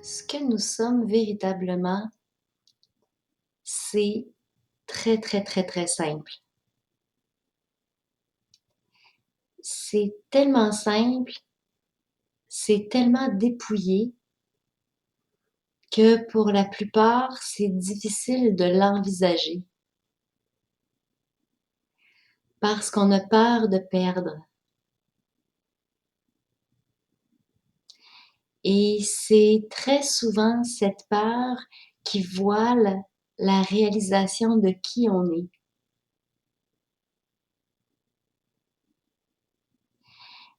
Ce que nous sommes véritablement, c'est très, très, très, très simple. C'est tellement simple, c'est tellement dépouillé que pour la plupart, c'est difficile de l'envisager parce qu'on a peur de perdre. Et c'est très souvent cette peur qui voile la réalisation de qui on est.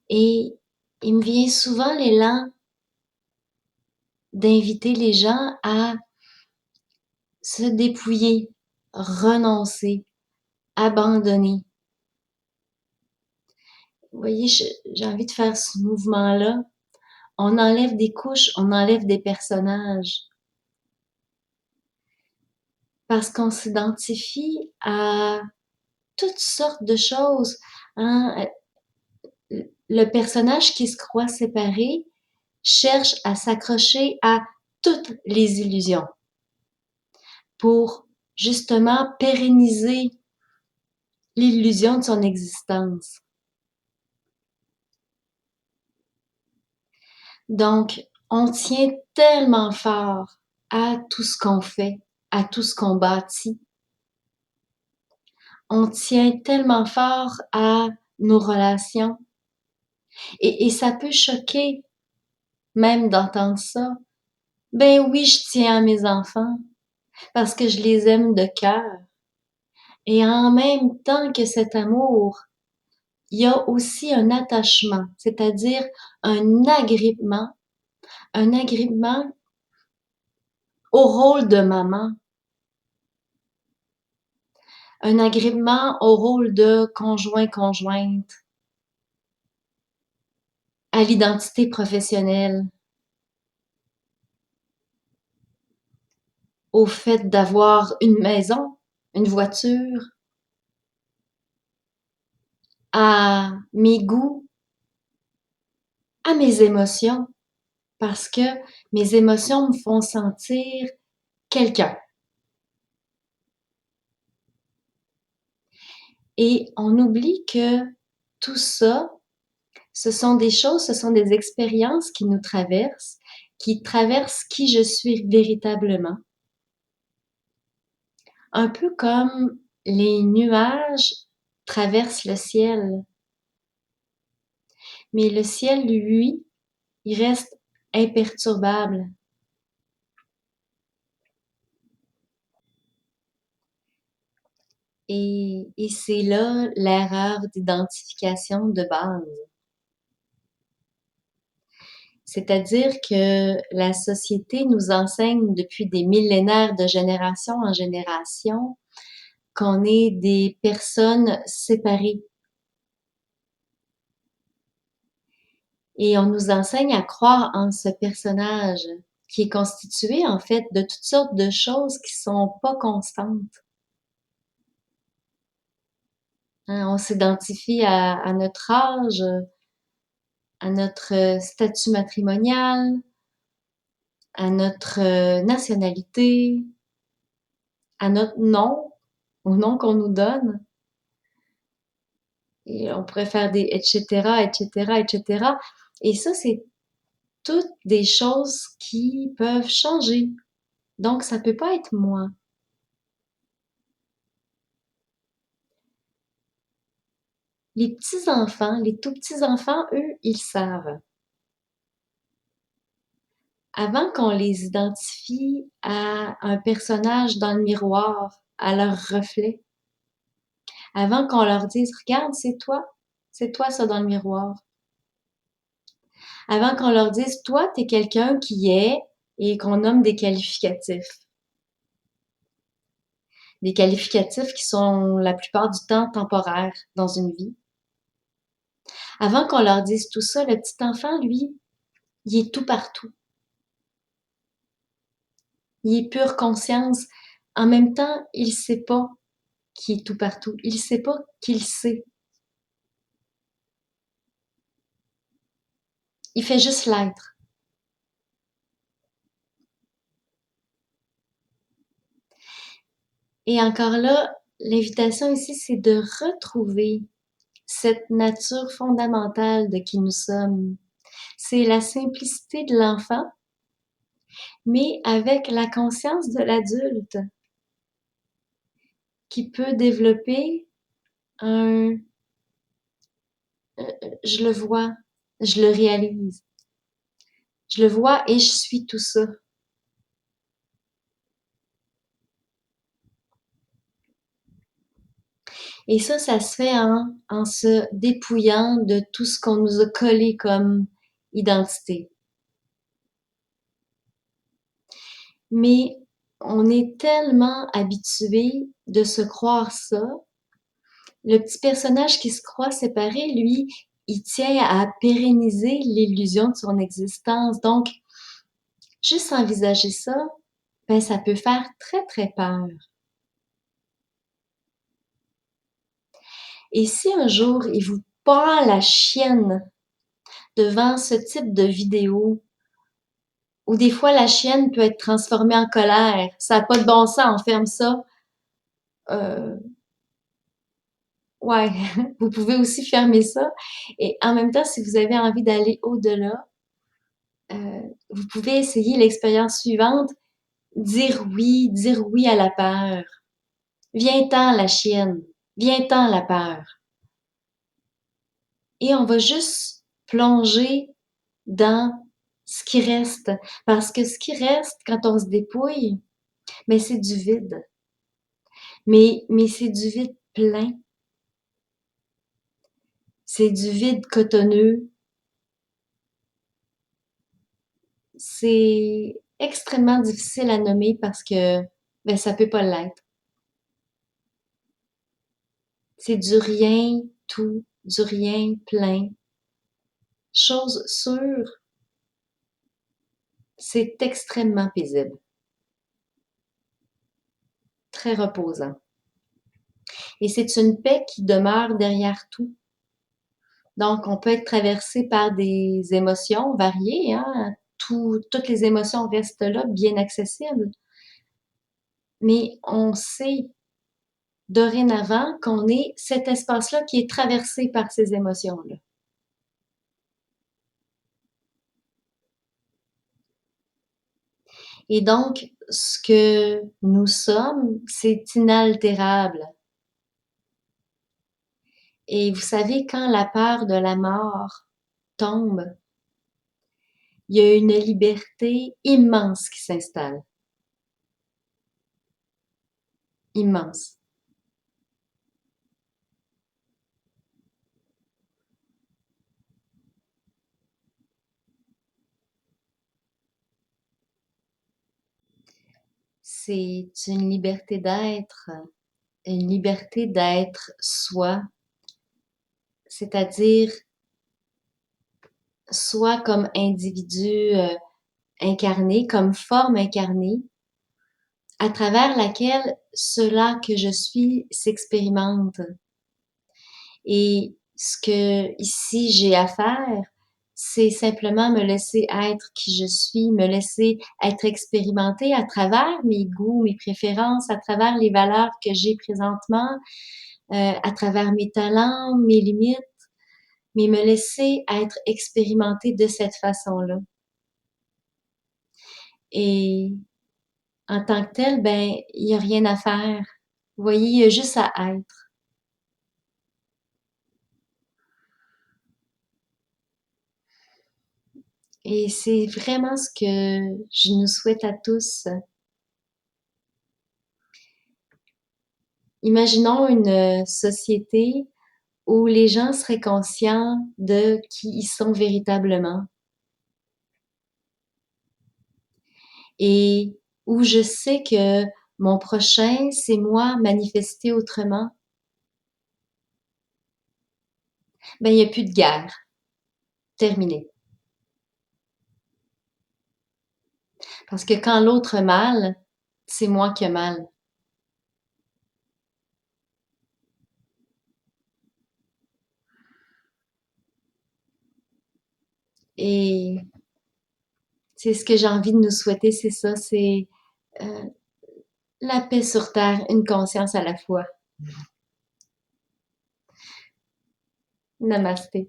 Et il me vient souvent l'élan d'inviter les gens à se dépouiller, renoncer, abandonner. Vous voyez, j'ai envie de faire ce mouvement-là. On enlève des couches, on enlève des personnages. Parce qu'on s'identifie à toutes sortes de choses. Hein? Le personnage qui se croit séparé cherche à s'accrocher à toutes les illusions pour justement pérenniser l'illusion de son existence. Donc, on tient tellement fort à tout ce qu'on fait, à tout ce qu'on bâtit. On tient tellement fort à nos relations. Et ça peut choquer même d'entendre ça. Ben oui, je tiens à mes enfants parce que je les aime de cœur. Et en même temps que cet amour, il y a aussi un attachement, c'est-à-dire un agrippement au rôle de maman, un agrippement au rôle de conjoint-conjointe, à l'identité professionnelle, au fait d'avoir une maison, une voiture, à mes goûts, à mes émotions, parce que mes émotions me font sentir quelqu'un. Et on oublie que tout ça, ce sont des choses, ce sont des expériences qui traversent qui je suis véritablement. Un peu comme les nuages traversent le ciel. Mais le ciel, lui, il reste imperturbable. Et c'est là l'erreur d'identification de base. C'est-à-dire que la société nous enseigne depuis des millénaires de génération en génération qu'on est des personnes séparées. Et on nous enseigne à croire en ce personnage qui est constitué en fait de toutes sortes de choses qui sont pas constantes. Hein, on s'identifie à notre âge, à notre statut matrimonial, à notre nationalité, à notre nom, au nom qu'on nous donne. Et on pourrait faire des etc., etc., etc. Et ça, c'est toutes des choses qui peuvent changer. Donc, ça peut pas être moi. Les petits-enfants, les tout petits-enfants, eux, ils savent. Avant qu'on les identifie à un personnage dans le miroir, à leur reflet, avant qu'on leur dise, regarde, c'est toi ça dans le miroir. Avant qu'on leur dise, toi, t'es quelqu'un qui est, et qu'on nomme des qualificatifs. Des qualificatifs qui sont la plupart du temps temporaires dans une vie. Avant qu'on leur dise tout ça, le petit enfant, lui, il est tout partout. Il est pure conscience. En même temps, il sait pas qu'il est tout partout. Il sait pas qu'il sait. Il fait juste l'être. Et encore là, l'invitation ici, c'est de retrouver cette nature fondamentale de qui nous sommes. C'est la simplicité de l'enfant, mais avec la conscience de l'adulte qui peut développer un je le vois, je le réalise, je le vois et je suis tout ça. Et ça se fait en se dépouillant de tout ce qu'on nous a collé comme identité. Mais on est tellement habitué de se croire ça. Le petit personnage qui se croit séparé, lui, il tient à pérenniser l'illusion de son existence. Donc, juste envisager ça, ben, ça peut faire très, très peur. Et si un jour, il vous pend la chienne devant ce type de vidéo, ou des fois la chienne peut être transformée en colère, ça n'a pas de bon sens, on ferme ça. Euh, ouais, vous pouvez aussi fermer ça. Et en même temps, si vous avez envie d'aller au-delà, vous pouvez essayer l'expérience suivante, dire oui à la peur. Viens-t'en la chienne, viens-t'en la peur. Et on va juste plonger dans ce qui reste. Parce que ce qui reste quand on se dépouille, mais c'est du vide. Mais c'est du vide plein. C'est du vide cotonneux. C'est extrêmement difficile à nommer parce que ben, ça peut pas l'être. C'est du rien tout, du rien plein. Chose sûre, c'est extrêmement paisible, très reposant. Et c'est une paix qui demeure derrière tout. Donc, on peut être traversé par des émotions variées, hein. Toutes les émotions restent là, bien accessibles. Mais on sait dorénavant qu'on est cet espace-là qui est traversé par ces émotions-là. Et donc, ce que nous sommes, c'est inaltérable. Et vous savez, quand la peur de la mort tombe, il y a une liberté immense qui s'installe. Immense. C'est une liberté d'être soi, c'est-à-dire soi comme individu incarné, comme forme incarnée, à travers laquelle cela que je suis s'expérimente. Et ce que ici j'ai à faire, c'est simplement me laisser être qui je suis, me laisser être expérimentée à travers mes goûts, mes préférences, à travers les valeurs que j'ai présentement, à travers mes talents, mes limites, mais me laisser être expérimentée de cette façon-là. Et en tant que tel, ben, il n'y a rien à faire. Vous voyez, il y a juste à être. Et c'est vraiment ce que je nous souhaite à tous. Imaginons une société où les gens seraient conscients de qui ils sont véritablement et où je sais que mon prochain, c'est moi manifesté autrement. Ben, il n'y a plus de guerre. Terminé. Parce que quand l'autre a mal, c'est moi qui ai mal. Et c'est ce que j'ai envie de nous souhaiter, c'est ça, c'est La paix sur terre, une conscience à la fois. Namasté.